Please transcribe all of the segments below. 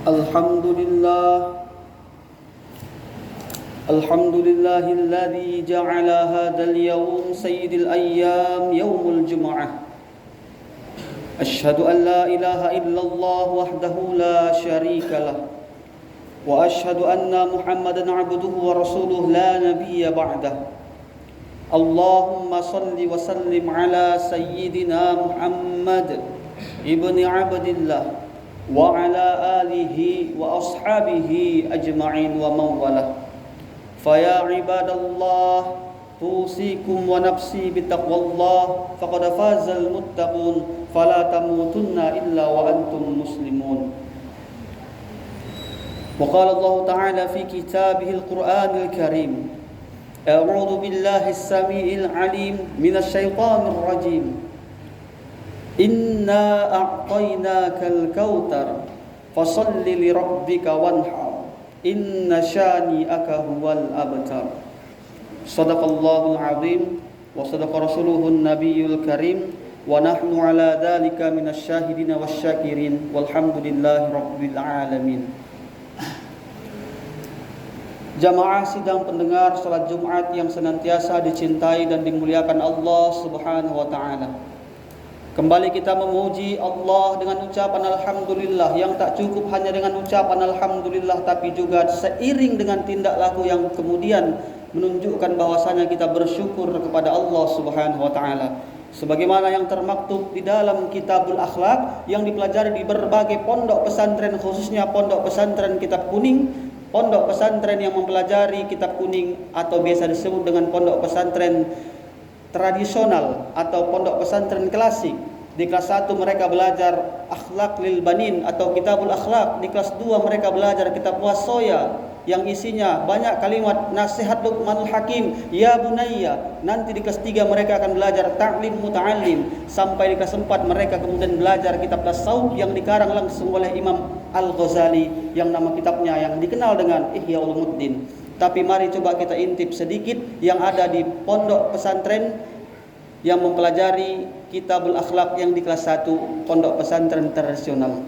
الحمد لله الحمد لله الذي جعل هذا اليوم سيد الأيام يوم الجمعة. أشهد أن لا إله إلا الله وحده لا شريك له وأشهد أن محمدا عبده ورسوله لا نبي بعده. اللهم صل وسلم على سيدنا محمد ابن عبد الله وعلى آله وأصحابه أجمعين ومن والاه. فيا عباد الله أوصيكم ونفسي بتقوى الله فقد فاز المتقون فلا تموتن إلا وأنتم مسلمون. وقال الله تعالى في كتابه القرآن الكريم: أعوذ بالله السميع العليم من الشيطان الرجيم. إنا أعطيناك الكوثر فصل لربك وانحر إن شانئك هو الأبتر. صدق الله العظيم وصدق رسوله النبي الكريم ونحن على ذلك من الشاهدين والشاكرين والحمد لله رب العالمين. Jamaah sidang pendengar salat Jumat yang senantiasa dicintai dan dimuliakan Allah Subhanahu wa taala. Kembali kita memuji Allah dengan ucapan alhamdulillah yang tak cukup hanya dengan ucapan alhamdulillah, tapi juga seiring dengan tindak laku yang kemudian menunjukkan bahwasanya kita bersyukur kepada Allah Subhanahu wa taala. Sebagaimana yang termaktub di dalam Kitabul Akhlak yang dipelajari di berbagai pondok pesantren, khususnya pondok pesantren Kitab Kuning, pondok pesantren yang mempelajari Kitab Kuning atau biasa disebut dengan pondok pesantren tradisional atau pondok pesantren klasik. Di kelas 1 mereka belajar Akhlak lil Banin atau Kitabul Akhlak. Di kelas 2 mereka belajar Kitab Wasoya yang isinya banyak kalimat nasihat Luqmanul Hakim, ya bunayya. Nanti di kelas 3 mereka akan belajar Ta'lim Muta'allim. Sampai di kelas 4 mereka kemudian belajar Kitab Tasawuf yang dikarang langsung oleh Imam Al-Ghazali yang nama kitabnya yang dikenal dengan Ihya Ulumuddin. Tapi mari coba kita intip sedikit yang ada di pondok pesantren yang mempelajari Kitabul Akhlak yang di kelas 1 pondok pesantren tradisional.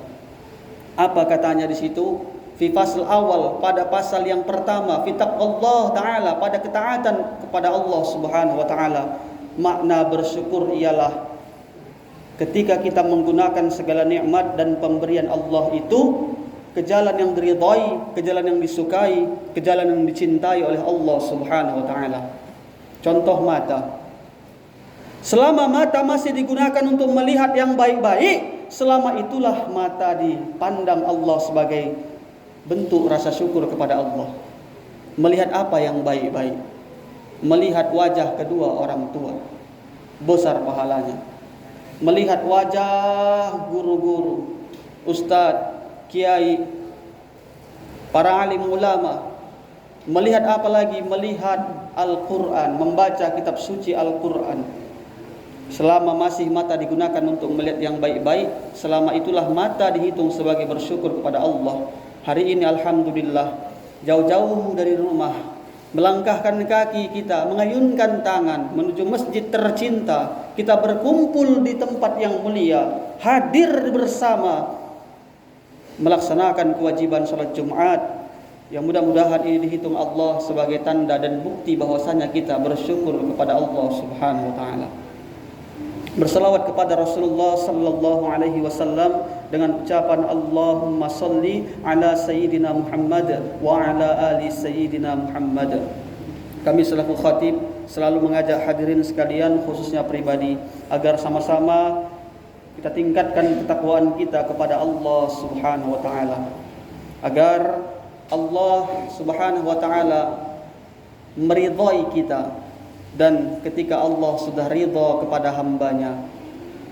Apa katanya di situ? Fi fasl awal, pada pasal yang pertama, fi taqwallah ta'ala, pada ketaatan kepada Allah Subhanahu wa taala. Makna bersyukur ialah ketika kita menggunakan segala nikmat dan pemberian Allah itu ke jalan yang diridhai, ke jalan yang disukai, ke jalan yang dicintai oleh Allah Subhanahu wa taala. Contoh mata. Selama mata masih digunakan untuk melihat yang baik-baik, selama itulah mata dipandang Allah sebagai bentuk rasa syukur kepada Allah. Melihat apa yang baik-baik? Melihat wajah kedua orang tua, besar pahalanya. Melihat wajah guru-guru, ustadz, kiai, para alim ulama. Melihat apa lagi? Melihat Al-Quran, membaca kitab suci Al-Quran. Selama masih mata digunakan untuk melihat yang baik-baik, selama itulah mata dihitung sebagai bersyukur kepada Allah. Hari ini alhamdulillah, jauh-jauh dari rumah, melangkahkan kaki kita, mengayunkan tangan menuju masjid tercinta, kita berkumpul di tempat yang mulia, hadir bersama melaksanakan kewajiban salat Jumat, yang mudah-mudahan ini dihitung Allah sebagai tanda dan bukti bahwasanya kita bersyukur kepada Allah Subhanahu wa taala. Berselawat kepada Rasulullah sallallahu alaihi wasallam dengan ucapan Allahumma salli ala sayyidina Muhammad wa ala ali sayyidina Muhammad. Kami selaku khatib selalu mengajak hadirin sekalian, khususnya pribadi, agar sama-sama kita tingkatkan ketakwaan kita kepada Allah Subhanahu wa taala, agar Allah Subhanahu wa taala meridhai kita. Dan ketika Allah sudah ridha kepada hambanya,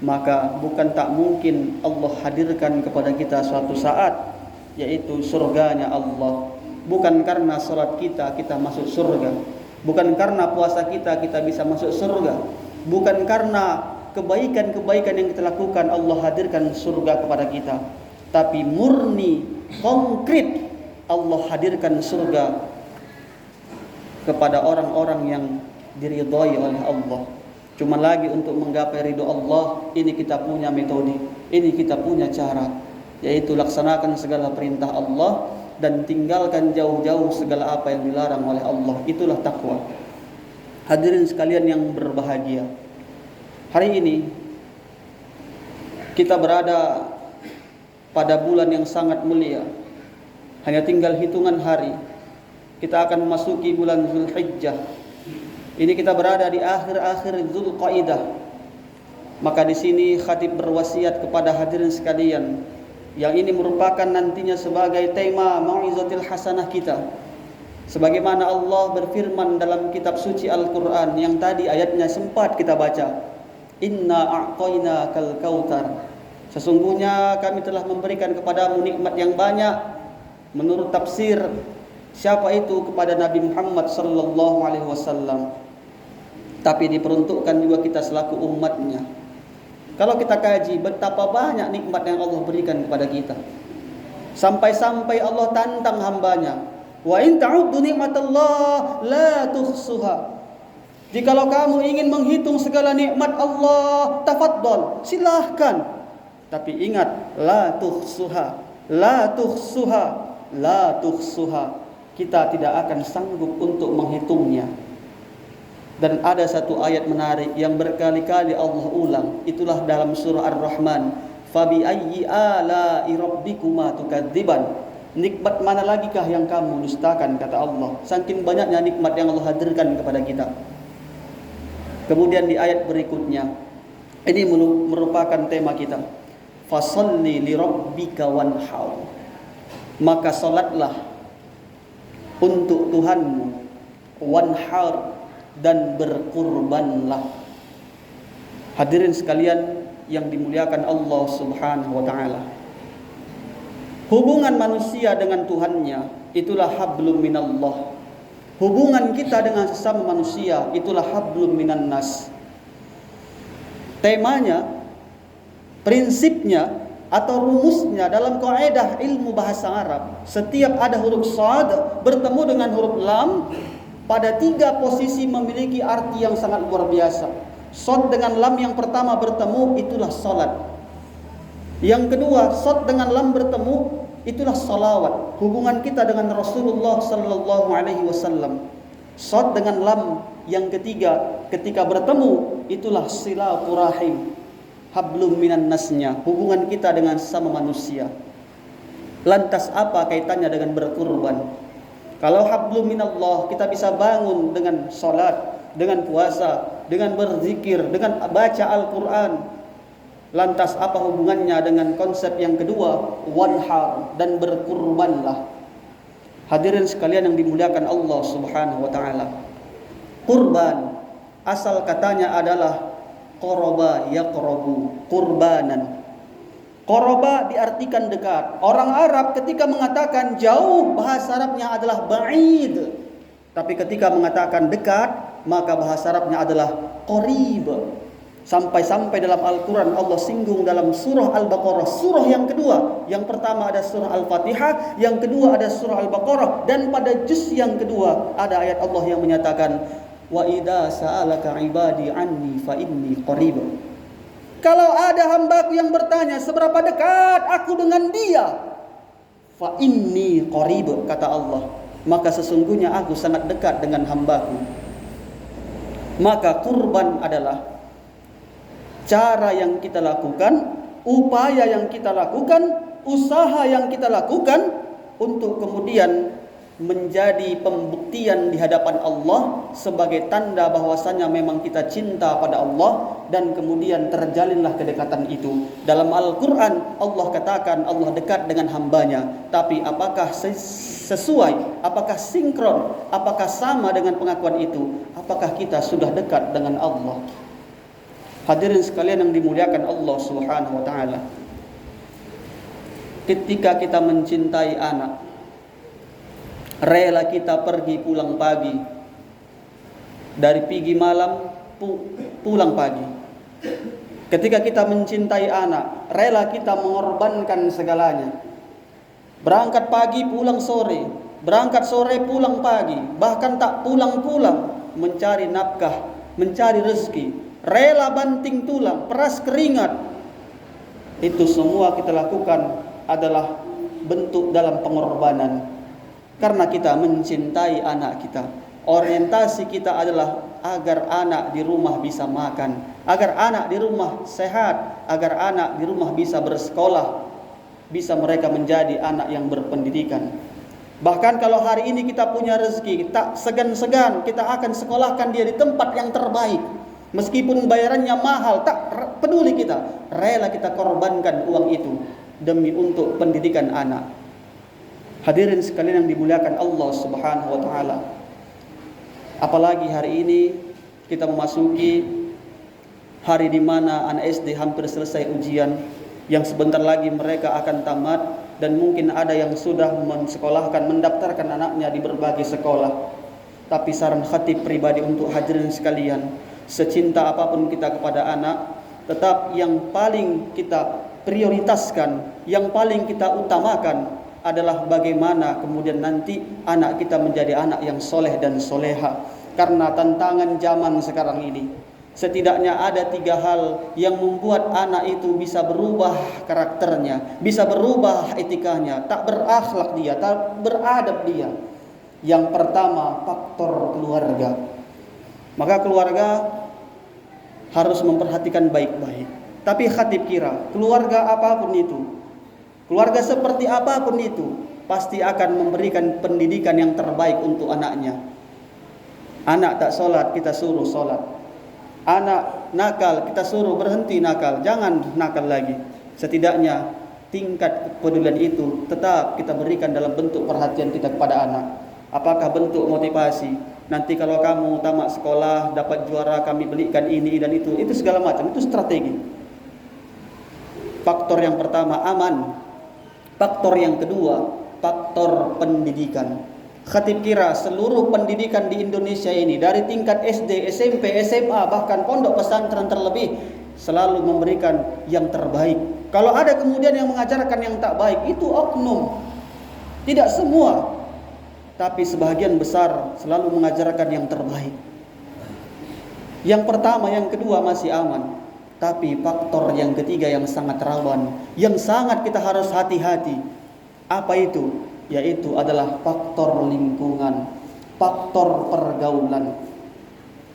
maka bukan tak mungkin Allah hadirkan kepada kita suatu saat, yaitu surganya Allah. Bukan karena salat kita masuk surga, bukan karena puasa kita bisa masuk surga, bukan karena kebaikan-kebaikan yang kita lakukan Allah hadirkan surga kepada kita, tapi murni konkret Allah hadirkan surga kepada orang-orang yang diridhai oleh Allah. Cuma lagi untuk menggapai ridho Allah, ini kita punya metode, ini kita punya cara. yaitu laksanakan segala perintah Allah dan tinggalkan jauh-jauh segala apa yang dilarang oleh Allah. Itulah takwa. Hadirin sekalian yang berbahagia, hari ini kita berada pada bulan yang sangat mulia. Hanya tinggal hitungan hari kita akan memasuki bulan Zulhijjah. Ini kita berada di akhir-akhir Zulqaidah. Maka di sini khatib berwasiat kepada hadirin sekalian, yang ini merupakan nantinya sebagai tema mau'izatil hasanah kita. Sebagaimana Allah berfirman dalam kitab suci Al-Quran yang tadi ayatnya sempat kita baca, Inna a'tainakal kautsar. Sesungguhnya kami telah memberikan kepadamu nikmat yang banyak. Menurut tafsir, siapa itu? Kepada Nabi Muhammad sallallahu alaihi wasallam. Tapi diperuntukkan juga kita selaku umatnya. Kalau kita kaji betapa banyak nikmat yang Allah berikan kepada kita, sampai-sampai Allah tantang hambanya, wa in ta'uddu nikmatallah la tuhsuha. Jikalau kamu ingin menghitung segala nikmat Allah, tafadhol, silahkan. Tapi ingat, la tuhsuha, la tuhsuha, la tuhsuha. Kita tidak akan sanggup untuk menghitungnya. Dan ada satu ayat menarik yang berkali-kali Allah ulang. Itulah dalam surah Ar-Rahman. Fabi ayyi ala'i rabbikuma tukadziban. Nikmat mana lagikah yang kamu dustakan, kata Allah. Saking banyaknya nikmat yang Allah hadirkan kepada kita. Kemudian di ayat berikutnya, ini merupakan tema kita. Fasalli li rabbika wanhar. Maka salatlah untuk Tuhanmu, wanhar, dan berkurbanlah. Hadirin sekalian yang dimuliakan Allah Subhanahu wa taala. Hubungan manusia dengan Tuhannya itulah hablum minallah. Hubungan kita dengan sesama manusia itulah hablum minan nas. Temanya, prinsipnya atau rumusnya dalam kaidah ilmu bahasa Arab, setiap ada huruf shad bertemu dengan huruf lam, pada 3 posisi memiliki arti yang sangat luar biasa. Shad dengan lam yang pertama bertemu, itulah salat. Yang kedua, shad dengan lam bertemu, itulah salawat. Hubungan kita dengan Rasulullah sallallahu alaihi wasallam. Shad dengan lam yang ketiga ketika bertemu, itulah silaturahim. Hablum minan nasnya, hubungan kita dengan sesama manusia. Lantas apa kaitannya dengan berkurban? Kalau hablum minallah, kita bisa bangun dengan salat, dengan puasa, dengan berzikir, dengan baca Al-Quran. Lantas apa hubungannya dengan konsep yang kedua, wanhar, dan berkurbanlah. Hadirin sekalian yang dimuliakan Allah Subhanahu wa taala. Kurban asal katanya adalah qoroba yaqrobu, kurbanan. Qoroba diartikan dekat. Orang Arab ketika mengatakan jauh, bahasa Arabnya adalah ba'id. Tapi ketika mengatakan dekat, maka bahasa Arabnya adalah qorib. Sampai-sampai dalam Al-Quran Allah singgung dalam surah Al-Baqarah, surah yang kedua. Yang pertama ada surah Al-Fatihah, yang kedua ada surah Al-Baqarah, dan pada juz yang kedua ada ayat Allah yang menyatakan, wa idza sa'alaka ibadi anni fa inni qarib. Kalau ada hambaku yang bertanya seberapa dekat aku dengan dia, fa inni qarib, kata Allah, maka sesungguhnya aku sangat dekat dengan hambaku. Maka kurban adalah cara yang kita lakukan, upaya yang kita lakukan, usaha yang kita lakukan untuk kemudian menjadi pembuktian di hadapan Allah sebagai tanda bahwasannya memang kita cinta pada Allah, dan kemudian terjalinlah kedekatan itu. Dalam Al-Quran Allah katakan Allah dekat dengan hambanya, tapi apakah sesuai, apakah sinkron, apakah sama dengan pengakuan itu? Apakah kita sudah dekat dengan Allah? Hadirin sekalian yang dimuliakan Allah Subhanahu wa taala. Ketika kita mencintai anak, rela kita pergi pulang pagi, dari pagi malam pulang pagi. Ketika kita mencintai anak, rela kita mengorbankan segalanya. Berangkat pagi pulang sore, berangkat sore pulang pagi, bahkan tak pulang-pulang mencari nafkah, mencari rezeki. Rela banting tulang, peras keringat. Itu semua kita lakukan adalah bentuk dalam pengorbanan karena kita mencintai anak kita. Orientasi kita adalah agar anak di rumah bisa makan, agar anak di rumah sehat, agar anak di rumah bisa bersekolah, bisa mereka menjadi anak yang berpendidikan. Bahkan kalau hari ini kita punya rezeki, tak segan-segan kita akan sekolahkan dia di tempat yang terbaik. Meskipun bayarannya mahal, tak peduli kita, rela kita korbankan uang itu demi untuk pendidikan anak. Hadirin sekalian yang dimuliakan Allah Subhanahu wa taala. Apalagi hari ini kita memasuki hari di mana anak SD hampir selesai ujian, yang sebentar lagi mereka akan tamat, dan mungkin ada yang sudah mensekolahkan, mendaftarkan anaknya di berbagai sekolah. Tapi saran khatib pribadi untuk hadirin sekalian, secinta apapun kita kepada anak, tetap yang paling kita prioritaskan, yang paling kita utamakan adalah bagaimana kemudian nanti anak kita menjadi anak yang soleh dan soleha. Karena tantangan zaman sekarang ini, setidaknya ada 3 hal yang membuat anak itu bisa berubah karakternya, bisa berubah etikanya, tak berakhlak dia, tak beradab dia. Yang pertama, faktor keluarga. Maka keluarga harus memperhatikan baik-baik. Tapi khatib kira, keluarga apapun itu, keluarga seperti apapun itu, pasti akan memberikan pendidikan yang terbaik untuk anaknya. Anak tak sholat, kita suruh sholat. Anak nakal, kita suruh berhenti nakal, jangan nakal lagi. Setidaknya tingkat kepedulian itu tetap kita berikan dalam bentuk perhatian kita kepada anak. Apakah bentuk motivasi? Nanti kalau kamu tamat sekolah, dapat juara, kami belikan ini dan itu segala macam, itu strategi. Faktor yang pertama aman. Faktor yang kedua, faktor pendidikan. Khatib kira seluruh pendidikan di Indonesia ini, dari tingkat SD, SMP, SMA, bahkan pondok pesantren terlebih, selalu memberikan yang terbaik. Kalau ada kemudian yang mengajarkan yang tak baik, itu oknum. Tidak semua, tapi sebahagian besar selalu mengajarkan yang terbaik. Yang pertama, yang kedua masih aman. Tapi faktor yang ketiga yang sangat rawan, yang sangat kita harus hati-hati. Apa itu? Yaitu adalah faktor lingkungan, faktor pergaulan.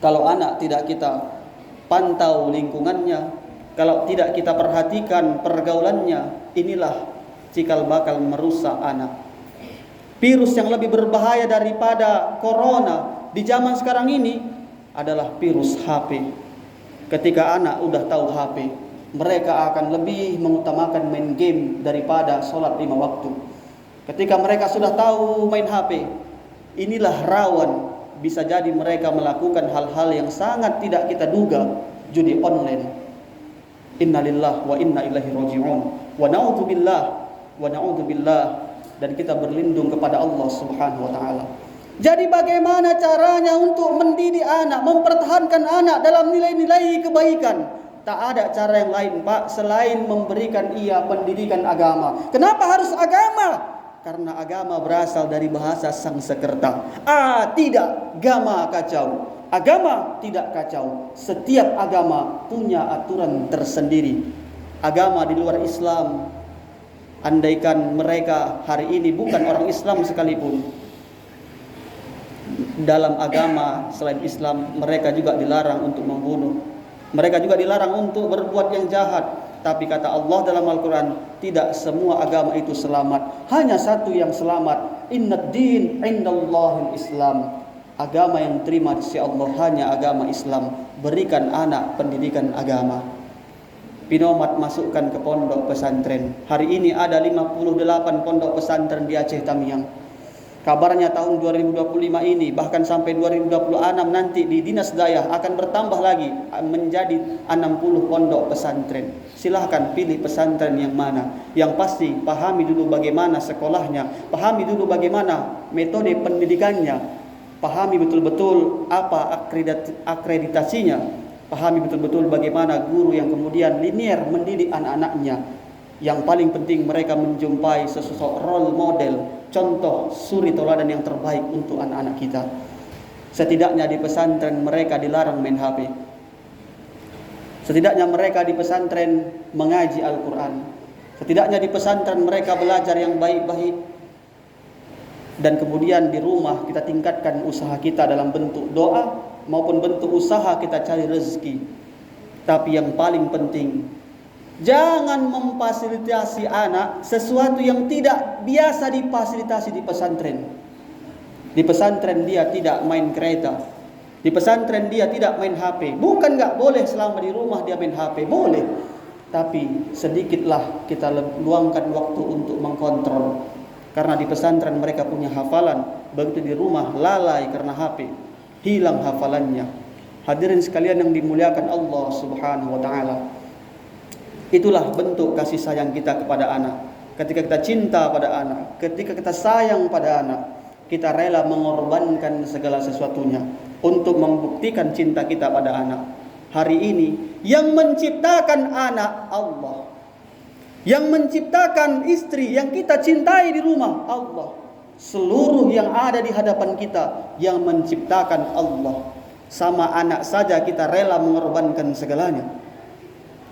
Kalau anak tidak kita pantau lingkungannya, kalau tidak kita perhatikan pergaulannya, inilah cikal bakal merusak anak. Virus yang lebih berbahaya daripada corona di zaman sekarang ini adalah virus HP. Ketika anak udah tahu HP, mereka akan lebih mengutamakan main game daripada sholat 5 waktu. Ketika mereka sudah tahu main HP, inilah rawan, bisa jadi mereka melakukan hal-hal yang sangat tidak kita duga, judi online. Innalillahi wa inna ilaihi raji'un. Wa na'udzubillah, dan kita berlindung kepada Allah Subhanahu wa taala. Jadi bagaimana caranya untuk mendidik anak, mempertahankan anak dalam nilai-nilai kebaikan? Tak ada cara yang lain, Pak, selain memberikan ia pendidikan agama. Kenapa harus agama? Karena agama berasal dari bahasa Sanskerta. Tidak, gama kacau. Agama tidak kacau. Setiap agama punya aturan tersendiri. Agama di luar Islam, andaikan mereka hari ini bukan orang Islam sekalipun, dalam agama selain Islam mereka juga dilarang untuk membunuh. Mereka juga dilarang untuk berbuat yang jahat. Tapi kata Allah dalam Al-Quran, tidak semua agama itu selamat. Hanya satu yang selamat. Innad din indallahil Islam. Agama yang terima di sisi Allah hanya agama Islam. Berikan anak pendidikan agama. Pinomat masukkan ke pondok pesantren. Hari ini ada 58 pondok pesantren di Aceh Tamiang. Kabarnya tahun 2025 ini, bahkan sampai 2026 nanti di Dinas Daya akan bertambah lagi menjadi 60 pondok pesantren. Silahkan pilih pesantren yang mana. Yang pasti pahami dulu bagaimana sekolahnya, pahami dulu bagaimana metode pendidikannya, pahami betul-betul apa akreditasinya, pahami betul-betul bagaimana guru yang kemudian linier mendidik anak-anaknya. Yang paling penting mereka menjumpai sesosok role model, contoh suri tauladan yang terbaik untuk anak-anak kita. Setidaknya di pesantren mereka dilarang main HP. Setidaknya mereka di pesantren mengaji Al-Quran. Setidaknya di pesantren mereka belajar yang baik-baik. Dan kemudian di rumah kita tingkatkan usaha kita dalam bentuk doa maupun bentuk usaha kita cari rezeki. Tapi yang paling penting, jangan memfasilitasi anak sesuatu yang tidak biasa difasilitasi di pesantren. Di pesantren dia tidak main kereta. Di pesantren dia tidak main HP. Bukan nggak boleh selama di rumah dia main HP, boleh. Tapi sedikitlah kita luangkan waktu untuk mengkontrol. Karena di pesantren mereka punya hafalan, begitu di rumah lalai karena HP, hilang hafalannya. Hadirin sekalian yang dimuliakan Allah Subhanahu wa taala. Itulah bentuk kasih sayang kita kepada anak. Ketika kita cinta pada anak, ketika kita sayang pada anak, kita rela mengorbankan segala sesuatunya untuk membuktikan cinta kita pada anak. Hari ini yang menciptakan anak Allah, yang menciptakan istri yang kita cintai di rumah Allah. Seluruh yang ada di hadapan kita yang menciptakan Allah. Sama anak saja kita rela mengorbankan segalanya.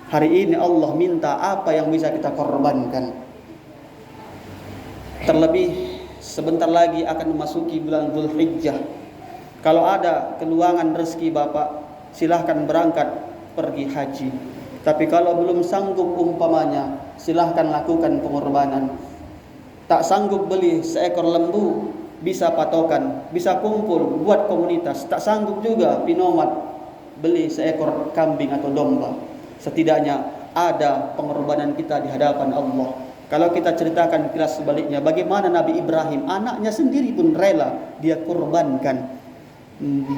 Hari ini Allah minta apa yang bisa kita korbankan. Terlebih sebentar lagi akan memasuki bulan Dzulhijjah. Kalau ada keluangan rezeki Bapak, silahkan berangkat pergi haji. Tapi kalau belum sanggup umpamanya, silahkan lakukan pengorbanan. Tak sanggup beli seekor lembu, bisa patokan, bisa kumpul, buat komunitas. Tak sanggup juga pinomat, beli seekor kambing atau domba. Setidaknya ada pengorbanan kita di hadapan Allah. Kalau kita ceritakan kilas sebaliknya, bagaimana Nabi Ibrahim, anaknya sendiri pun rela dia korbankan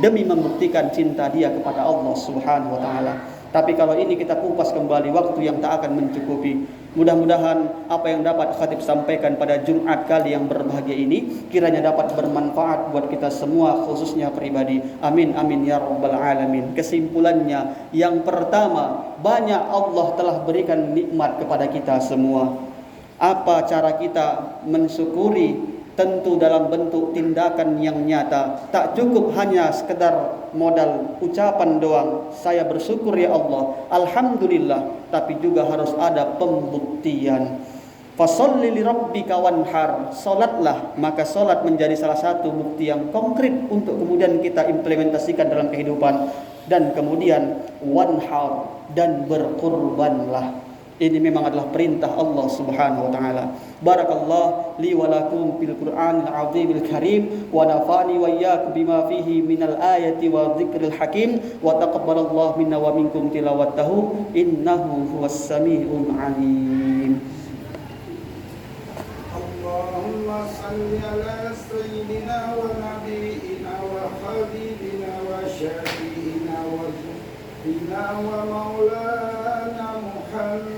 demi membuktikan cinta dia kepada Allah Subhanahu wa taala. Tapi kalau ini kita kupas kembali, waktu yang tak akan mencukupi. Mudah-mudahan apa yang dapat khatib sampaikan pada Jumat kali yang berbahagia ini kiranya dapat bermanfaat buat kita semua, khususnya pribadi. Amin amin ya rabbal alamin. Kesimpulannya, yang pertama, banyak Allah telah berikan nikmat kepada kita semua. Apa cara kita mensyukuri? Tentu dalam bentuk tindakan yang nyata. Tak cukup hanya sekedar modal ucapan doang, saya bersyukur ya Allah, alhamdulillah, tapi juga harus ada pembuktian. Fasholli li rabbika wanhar, salatlah, maka salat menjadi salah satu bukti yang konkret untuk kemudian kita implementasikan dalam kehidupan. Dan kemudian wanhar, dan berkurbanlah. Ini memang adalah perintah Allah Subhanahu wa taala. Barakallahu li wa lakum fil Qur'anil azimil karim wa nafa'ani wa iyyakum bima fihi minal ayati wa dzikril hakim wa taqabbalallahu minna wa minkum tilawatahu innahu huwas samiul alim. Allahumma salli ala sayyidina wa nabiyyina wa habibina wa syafi'ina wa zuhina wa maulana Muhammad.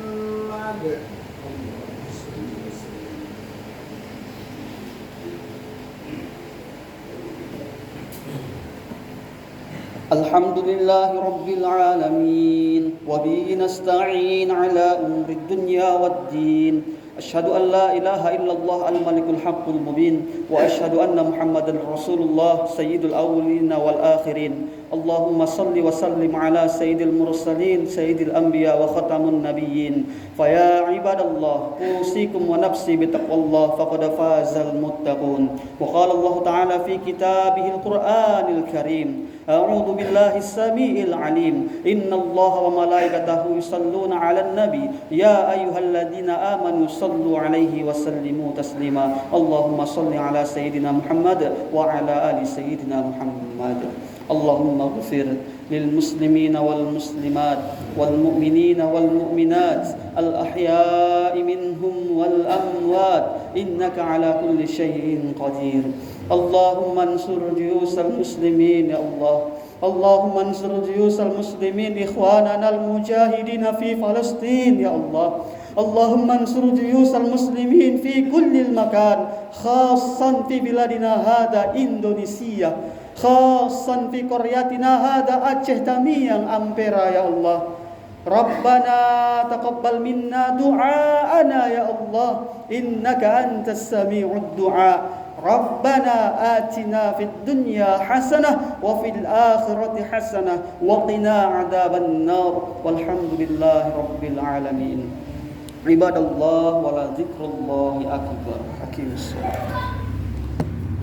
Alhamdulillahi rabbil alamin wa bihi nasta'in ala umri dunya waddin. Asyhadu an la ilaha illallah al-malikul haqqul mubin wa asyhadu anna Muhammadan rasulullah sayyidul awwalin wal akhirin. Allahumma salli wa sallim ala sayyidil mursalin sayyidil anbiya wa khatamun nabiyyin. Fa ya ibadallah, usikum wa nafsi bi taqwallah faqad fazal muttaqun. Wa qala Allah ta'ala fi kitabihil Qur'anil karim. A'udzu billahi as-sami'il 'alim. Innallaha wa malaikatahu yusholluna 'alan nabi. Ya ayyuhalladzina amanu shallu 'alaihi wa sallimu taslima. Allahumma shalli 'ala sayyidina Muhammad wa 'ala ali sayyidina Muhammad. Allahumma ighfir lil muslimina wal muslimat wal mu'minina wal mu'minat al ahya'i minhum wal amwat innaka 'ala kulli syai'in qadir. Allahumma ansur juyusal muslimin ya Allah. Allahumma ansur juyusal muslimin ikhwanana al mujahidin fi Palestin ya Allah. Allahumma ansur juyusal muslimin fi kulli makan, khassan fi biladina hada Indonesia, khassan fi qaryatina hada Aceh Tamiang Ampera ya Allah. Rabbana taqabbal minna du'aana ya Allah, innaka antas sami'ud du'a. Rabbana atina fid dunya hasanah wa fil akhirati hasanah wa qina adzaban nar. Walhamdulillahi rabbil alamin. Ibadallah wala dzikrullahi akbar. Hakim.